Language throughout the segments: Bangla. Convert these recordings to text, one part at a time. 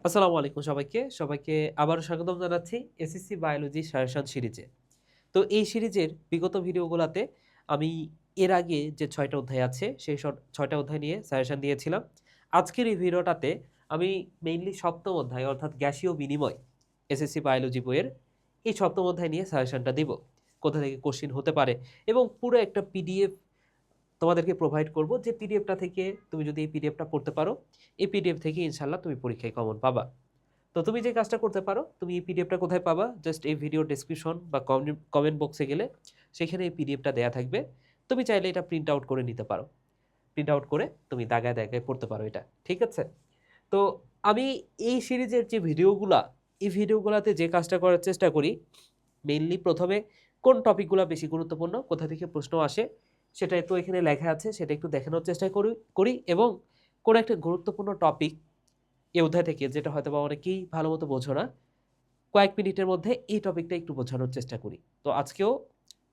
আসসালামু আলাইকুম সবাইকে আবারও স্বাগতম জানাচ্ছি এসএসসি বায়োলজি সাজেশন সিরিজে। তো এই সিরিজের বিগত ভিডিওগুলাতে আমি এর আগে যে ৬ টা অধ্যায় আছে সেই ৬ টা অধ্যায় নিয়ে সাজেশন দিয়েছিলাম। আজকের এই ভিডিওটাতে আমি মেইনলি ৭ম অধ্যায় অর্থাৎ গ্যাসীয় বিনিময় এসএসসি বায়োলজি বইয়ের এই ৭ম অধ্যায় নিয়ে সাজেশনটা দিব। কোথা থেকে কোশ্চেন হতে পারে এবং পুরো একটা পিডিএফ তোমাদেরকে প্রোভাইড করব, যে পিডিএফটা থেকে তুমি যদি এই পিডিএফটা পড়তে পারো, এই পিডিএফ থেকে ইনশাআল্লাহ তুমি পরীক্ষায় কমন পাবা। তো তুমি যে কাজটা করতে পারো, তুমি এই পিডিএফটা কোথায় পাবা? জাস্ট এই ভিডিও ডেসক্রিপশন বা কমেন্ট বক্সে গেলে সেখানে এই পিডিএফটা দেয়া থাকবে। তুমি চাইলে এটা প্রিন্ট আউট করে নিতে পারো। প্রিন্ট আউট করে তুমি দাগায় দাগায় পড়তে পারো এটা। ঠিক আছে? তো আমি এই সিরিজের যে ভিডিওগুলা, এই ভিডিওগুলাতে যে কাজটা করার চেষ্টা করি, মেইনলি প্রথমে কোন টপিকগুলা বেশি গুরুত্বপূর্ণ, কোথা থেকে প্রশ্ন আসে, সেটা তো এখানে লেখা আছে, সেটা একটু দেখানোর চেষ্টা করি এবং কোন একটা গুরুত্বপূর্ণ টপিক এই অধ্যায় থেকে, যেটা হয়তোবা অনেকেই ভালোমতো বোঝো না, কয়েক মিনিটের মধ্যে এই টপিকটা একটু বোঝানোর চেষ্টা করি। তো আজকেও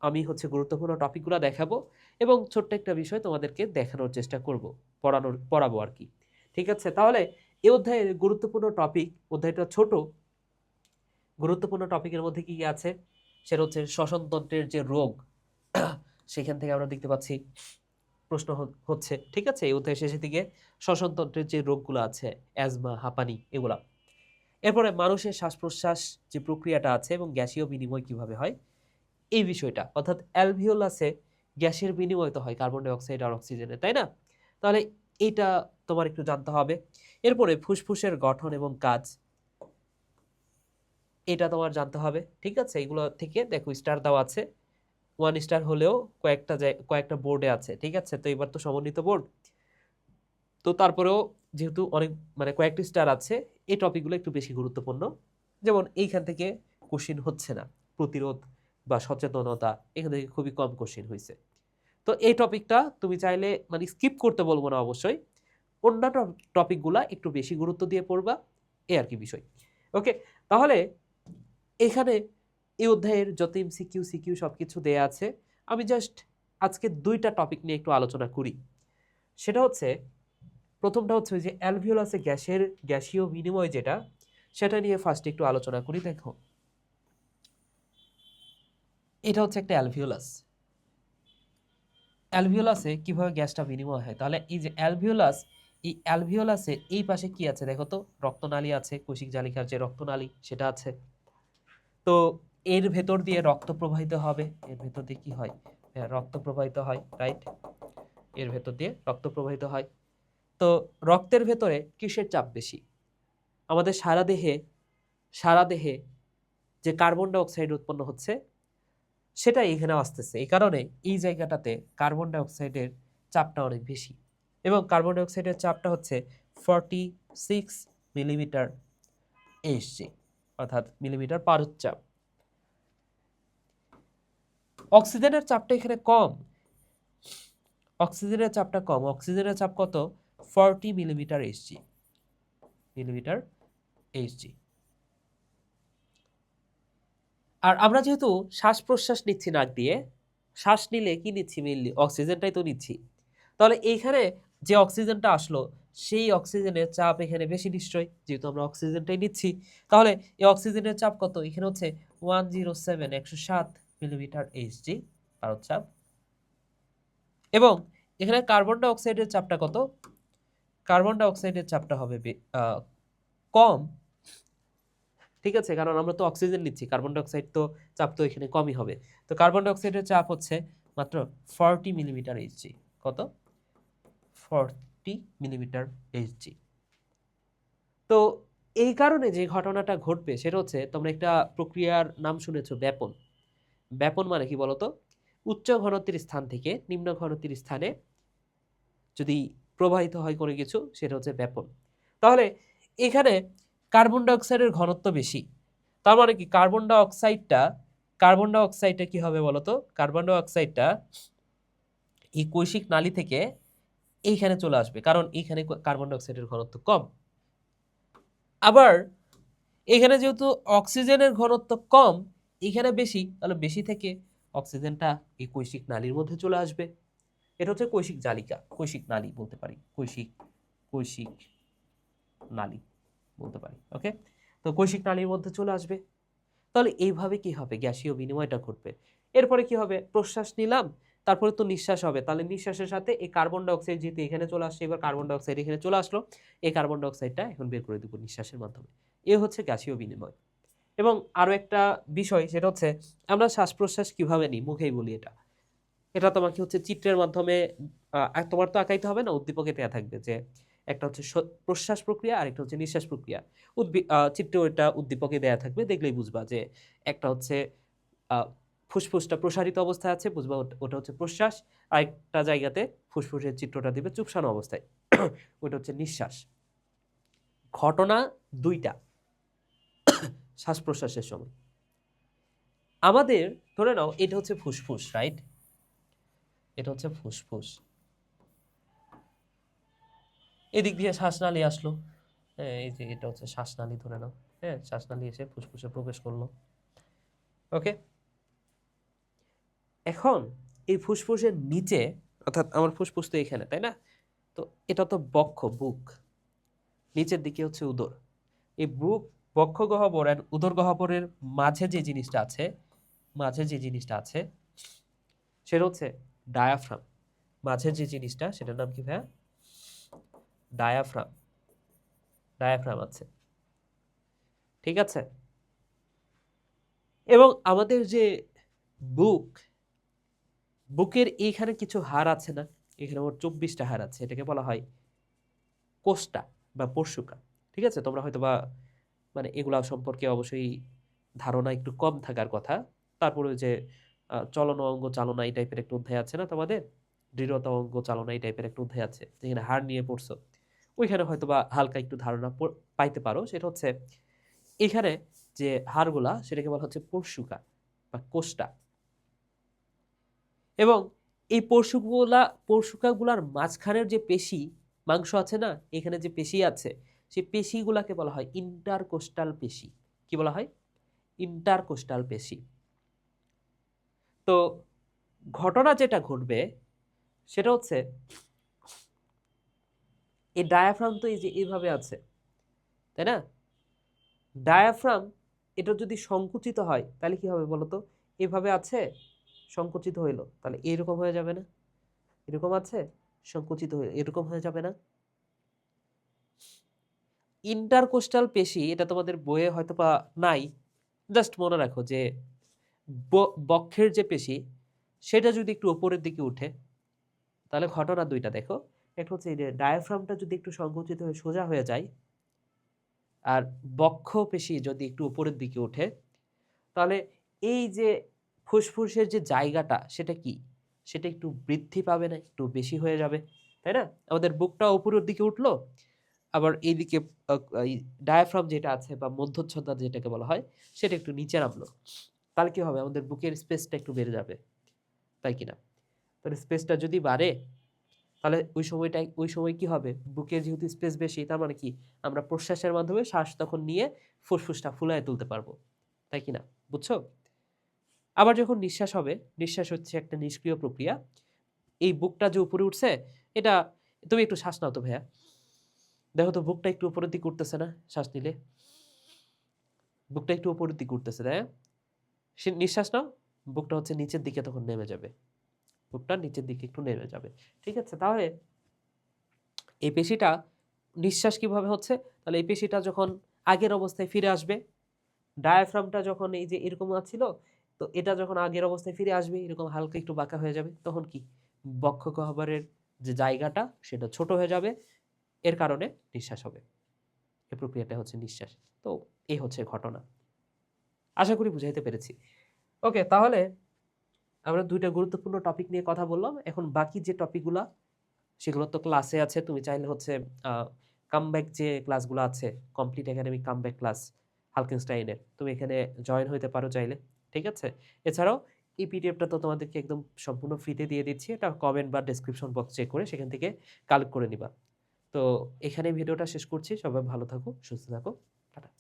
আমি গুরুত্বপূর্ণ টপিকগুলো দেখাবো এবং ছোট্ট একটা বিষয় তোমাদেরকে দেখানোর চেষ্টা করব, পড়াবো আর কি। ঠিক আছে? তাহলে এই অধ্যায়ের গুরুত্বপূর্ণ টপিক, অধ্যায়টা ছোট, গুরুত্বপূর্ণ টপিকের মধ্যে কি কি আছে সেটা হচ্ছে শ্বসনতন্ত্রের যে রোগ, সেখান থেকে আমরা দেখতে পাচ্ছি প্রশ্ন হচ্ছে। ঠিক আছে? এই অধ্যায়ের শেষের দিকে শ্বসনতন্ত্রের যে রোগগুলো আছে, অ্যাজমা, হাঁপানি, এগুলা। এরপরে মানুষের শ্বাস-প্রশ্বাস যে প্রক্রিয়াটা আছে এবং গ্যাসীয় বিনিময় কিভাবে হয়, এই বিষয়টা। অর্থাৎ অ্যালভিওলাসে গ্যাসের বিনিময় তো হয় কার্বন ডাই অক্সাইড আর অক্সিজেনের, তাই না? তাহলে এইটা তোমার একটু জানতে হবে। এরপরে ফুসফুসের গঠন এবং কাজ, এটা তোমার জানতে হবে। ঠিক আছে? এগুলো থেকে দেখো স্টার দেওয়া আছে। 1 স্টার হলেও কয়েকটা বোর্ডে আছে। ঠিক আছে? তো এবার তো সমন্বিত বোর্ড। তো তারপরেও যেহেতু অনেক কয়েকটি স্টার আছে, এই টপিকগুলো একটু বেশি গুরুত্বপূর্ণ। যেমন এইখান থেকে কোশ্চেন হচ্ছে না। প্রতিরোধ বা সচেতনতা, এখান থেকে খুবই কম কোশ্চেন হইছে। তো এই টপিকটা তুমি চাইলে স্কিপ করতে বলবো না অবশ্যই। অন্যান্য টপিকগুলা একটু বেশি গুরুত্ব দিয়ে পড়বা, এই আর কি বিষয়। ওকে? তাহলে এখানে এই অধ্যায়ের যত এমসিকিউ, সিকিউ সবকিছু দেয়া আছে। আমি জাস্ট আজকে ২ টা টপিক নিয়ে একটু আলোচনা করি। সেটা হচ্ছে, প্রথমটা হচ্ছে ওই যে অ্যালভিওলাসে গ্যাসীয় বিনিময় যেটা, সেটা নিয়ে ফার্স্ট একটু আলোচনা করি। দেখো, এটা হচ্ছে একটা অ্যালভিওলাস। অ্যালভিওলাসে কিভাবে গ্যাসটা বিনিময় হয়? তাহলে এই যে অ্যালভিওলাস, এই অ্যালভিওলাসের এই পাশে কি আছে দেখো তো? রক্তনালী আছে, কোষিক জালিকার যে রক্তনালী সেটা আছে। তো এর ভেতর দিয়ে রক্ত প্রবাহিত হবে। এর ভেতর দিয়ে কি হয়? হ্যাঁ, রক্ত প্রবাহিত হয়, রাইট? এর ভেতর দিয়ে রক্ত প্রবাহিত হয়। তো রক্তের ভেতরে কিসের চাপ বেশি? আমাদের সারা দেহে যে কার্বন ডাই অক্সাইড উৎপন্ন হচ্ছে, সেটা এখানেও আসতেছে। এই কারণে এই জায়গাটাতে কার্বন ডাই অক্সাইডের চাপটা অনেক বেশি এবং কার্বন ডাই অক্সাইডের চাপটা হচ্ছে 46 মিলিমিটার এইচজি, অর্থাৎ মিলিমিটার পার চাপ। অক্সিজেনের চাপটা এখানে কম। অক্সিজেনের চাপটা কম। অক্সিজেনের চাপ কত? 40 মিলিমিটার এইচজি, মিলিমিটার এইচজি। আর আমরা যেহেতু শ্বাস প্রশ্বাস নিচ্ছি নাক দিয়ে, শ্বাস নিলে কি নিচ্ছি? মেইনলি অক্সিজেনটাই তো নিচ্ছি। তাহলে এইখানে যে অক্সিজেনটা আসলো, সেই অক্সিজেনের চাপ এখানে বেশি নিশ্চয়ই, যেহেতু আমরা অক্সিজেনটাই নিচ্ছি। তাহলে এই অক্সিজেনের চাপ কত? এখানে হচ্ছে 107 মিলিমিটার এইচজি পারদ চাপ। এবং এখানে কার্বন ডাই অক্সাইডের চাপটা কত? কার্বন ডাই অক্সাইডের চাপটা হবে কম। ঠিক আছে? কারণ আমরা তো অক্সিজেন নিচ্ছি, কার্বন ডাই অক্সাইড তো চাপ তো এখানে কমই হবে। তো কার্বন ডাই অক্সাইডের চাপ হচ্ছে মাত্র 40 মিলিমিটার এইচজি। কত? 40 মিলিমিটার এইচজি। তো এই কারণে যে ঘটনাটা ঘটবে সেটা হচ্ছে, তোমরা একটা প্রক্রিয়ার নাম শুনেছো, ব্যাপন। ব্যাপন মানে কি বলতো? উচ্চ ঘনত্বের স্থান থেকে নিম্ন ঘনত্বের স্থানে যদি প্রবাহিত হয় কোনো কিছু, সেটা হচ্ছে ব্যাপন। তাহলে এখানে কার্বন ডাই অক্সাইডের ঘনত্ব বেশি। তার মানে কি? কার্বন ডাই অক্সাইডটা কি হবে বলতো? কার্বন ডাই অক্সাইডটা এই কৈশিক নালী থেকে এইখানে চলে আসবে, কারণ এইখানে কার্বন ডাই অক্সাইডের ঘনত্ব কম। আবার এখানে যেহেতু অক্সিজেনের ঘনত্ব কম, এখানে বেশি, তাহলে বেশি থেকে অক্সিজেনটা এই কৈশিক নালীর মধ্যে চলে আসবে। এটা হচ্ছে কৈশিক নালী বলতে পারি, কৈশিক নালী। বলতে পারি। ওকে, তো কৈশিক নালীর মধ্যে চলে আসবে। তাহলে এইভাবে কি হবে, গ্যাসীয় বিনিময়টা ঘটবে। এরপরে কি হবে, প্রশ্বাস নিলাম, তারপরে তো নিঃশ্বাস হবে, তাহলে নিঃশ্বাসের সাথে এই কার্বন ডাইঅক্সাইড যেহেতু এখানে চলে আসছে, এবার কার্বন ডাইঅক্সাইড এখানে চলে আসলো, এই কার্বন ডাইঅক্সাইডটা এখন বের করে দিব নিঃশ্বাসের মাধ্যমে। এ হচ্ছে গ্যাসীয় বিনিময়। এবং আরো একটা বিষয়, সেটা হচ্ছে আমরা শ্বাস প্রশ্বাস কিভাবে নিই, মুখেই বলি এটা। এটা তোমাকে হচ্ছে চিত্রের মাধ্যমে তোমার তো আঁকাইতে হবে না, উদ্দীপকে দেয়া থাকবে যে একটা হচ্ছে প্রশ্বাস প্রক্রিয়া আর একটা হচ্ছে নিঃশ্বাস প্রক্রিয়া। চিত্রে ওইটা উদ্দীপকে দেয়া থাকবে, দেখলেই বুঝবা যে একটা হচ্ছে আহ, ফুসফুসটা প্রসারিত অবস্থায় আছে, বুঝবা ওটা হচ্ছে প্রশ্বাস। আর একটা জায়গাতে ফুসফুসের চিত্রটা দিবে চুপসানো অবস্থায়, ওটা হচ্ছে নিঃশ্বাস। ঘটনা দুইটা শ্বাস প্রশ্বাসের সময়। আমাদের ধরে নাও এটা হচ্ছে ফুসফুস, রাইট? এটা হচ্ছে ফুসফুস, এদিক দিয়ে শ্বাসনালী আসলো। হ্যাঁ, এই যে এটা হচ্ছে শ্বাসনালী ধরে নাও। হ্যাঁ, শ্বাসনালী এসে ফুসফুসে প্রবেশ করলো। ওকে, এখন এই ফুসফুসের নিচে, অর্থাৎ আমার ফুসফুস তো এখানে, তাই না? তো এটা তো বক্ষ, বুক, নিচের দিকে হচ্ছে উদর। এই বুক, বক্ষ গহ্বর আর উদর গহ্বরের মাঝে যে জিনিসটা আছে, সেটা হচ্ছে ডায়াফ্রাম। মাঝে যে জিনিসটা, সেটার নাম কি ভাইয়া? ডায়াফ্রাম। ডায়াফ্রাম আছে, ঠিক আছে? এবং আমাদের যে বুক, বুকের এইখানে কিছু হাড় আছে না, এখানে মোট 24টা হাড় আছে, এটাকে বলা হয় কোষ্টা বা পরশুকা। ঠিক আছে, তোমরা হয়তো বা মানে এগুলা সম্পর্কে অবশ্যই ধারণা একটু কম থাকার কথা। তারপরে ওই যে চলন অঙ্গ চালনা এই টাইপের একটা অধ্যায় আছে না তোমাদের, দৃঢ়তা অঙ্গ চালনা এই টাইপের একটা অধ্যায় আছে, যেখানে হাড় নিয়ে পড়ছো, ওইখানে হয়তো বা হালকা একটু ধারণা পাইতে পারো। সেটা হচ্ছে এখানে যে হাড়গুলা, সেটাকে বলা হচ্ছে পরশুকা বা কোষ্টা। এবং এই পরশুকাগুলার মাঝখানের যে পেশি মাংস আছে না, এখানে যে পেশি আছে, সেই পেশিগুলাকে বলা হয় ইন্টারকোস্টাল পেশি। কি বলা হয়? ইন্টারকোস্টাল পেশি। তো ঘটনা যেটা ঘটবে সেটা হচ্ছে এই ডায়াফ্রাম তো এই যে এইভাবে আছে, তাই না? ডায়াফ্রাম এটা যদি সংকুচিত হয় তাহলে কি হবে বলতো? এভাবে আছে, সংকুচিত হইলো, তাহলে এরকম হয়ে যাবে না? এরকম আছে, সংকুচিত হয়ে এরকম হয়ে যাবে না? ইন্টারকোস্টাল পেশি, এটা তোমাদের বইয়ে হয়তো বা নাই, জাস্ট মনে রাখো যে বক্ষের যে পেশি, সেটা যদি একটু উপরের দিকে উঠে, তাহলে ঘটনা দুইটা দেখো। একটা হচ্ছে এই যে ডায়াফ্রামটা যদি একটু সংকুচিত হয়ে সোজা হয়ে যায়, আর বক্ষ পেশি যদি একটু উপরের দিকে ওঠে, তাহলে এই যে ফুসফুসের যে জায়গাটা, সেটা কি, সেটা একটু বৃদ্ধি পাবে না, একটু বেশি হয়ে যাবে, তাই না? আমাদের বুকটা উপরের দিকে উঠলো, আবার এইদিকে ডায়াফ্রাম যেটা আছে বা মধ্যচ্ছদা যেটাকে বলা হয়, সেটা একটু নিচে নামলো, তাহলে কি হবে? আমাদের বুকের স্পেসটা একটু বেড়ে যাবে, তাই কিনা? তাহলে স্পেসটা যদি বাড়ে, তাহলে ওই সময় কি হবে, বুকের যেহেতু স্পেস বেশি, তার মানে কি, আমরা প্রশ্বাসের মাধ্যমে শ্বাস তখন নিয়ে ফুসফুসটা ফুলায় তুলতে পারবো, তাই কিনা? বুঝছো? আবার যখন নিঃশ্বাস হবে, নিঃশ্বাস হচ্ছে একটা নিষ্ক্রিয় প্রক্রিয়া। এই বুকটা যে উপরে উঠছে, এটা, তুমি একটু শ্বাস নাও তো ভাইয়া, দেখো তো বুকটা একটু উপরের দিকে উঠতেছে না শ্বাস নিলে? বুকটা একটু উপরের দিকে উঠতেছে, তাই না? সে নিঃশ্বাস নাও, বুকটা হচ্ছে নিচের দিকে তখন নেমে যাবে, বুকটা নিচের দিকে একটু নেমে যাবে। ঠিক আছে, তাহলে এই পেশিটা, নিঃশ্বাস কিভাবে হচ্ছে, তাহলে এই পেশিটা যখন আগের অবস্থায় ফিরে আসবে, ডায়াফ্রামটা যখন এই যে এরকম ছিল, তো এটা যখন আগের অবস্থায় ফিরে আসবে, এরকম হালকা একটু বাঁকা হয়ে যাবে, তখন কি, বক্ষ গহ্বরের যে জায়গাটা সেটা ছোট হয়ে যাবে, এর কারণে নিঃশ্বাস হবে। এই প্রক্রিয়াটা হচ্ছে নিঃশ্বাস। তো এই হচ্ছে ঘটনা। আশা করি বুঝাইতে পেরেছি। ওকে, তাহলে আমরা দুইটা গুরুত্বপূর্ণ টপিক নিয়ে কথা বললাম। এখন বাকি যে টপিকগুলা, সেগুলো তো ক্লাসে আছে, তুমি চাইলে হচ্ছে কামব্যাক যে ক্লাসগুলো আছে, কমপ্লিট একাডেমিক কামব্যাক ক্লাস হালকেনস্টাইনের, তুমি এখানে জয়েন হতে পারো চাইলে। ঠিক আছে, এছাড়াও এই পিডিএফটা তো তোমাদেরকে একদম সম্পূর্ণ ফ্রিতে দিয়ে দিচ্ছি, এটা কমেন্ট বা ডেসক্রিপশন বক্স চেক করে সেখান থেকে কালেক্ট করে নিবা। তো এখানে ভিডিওটা শেষ করছি, সবাই ভালো থাকো, সুস্থ থাকো, টাটা।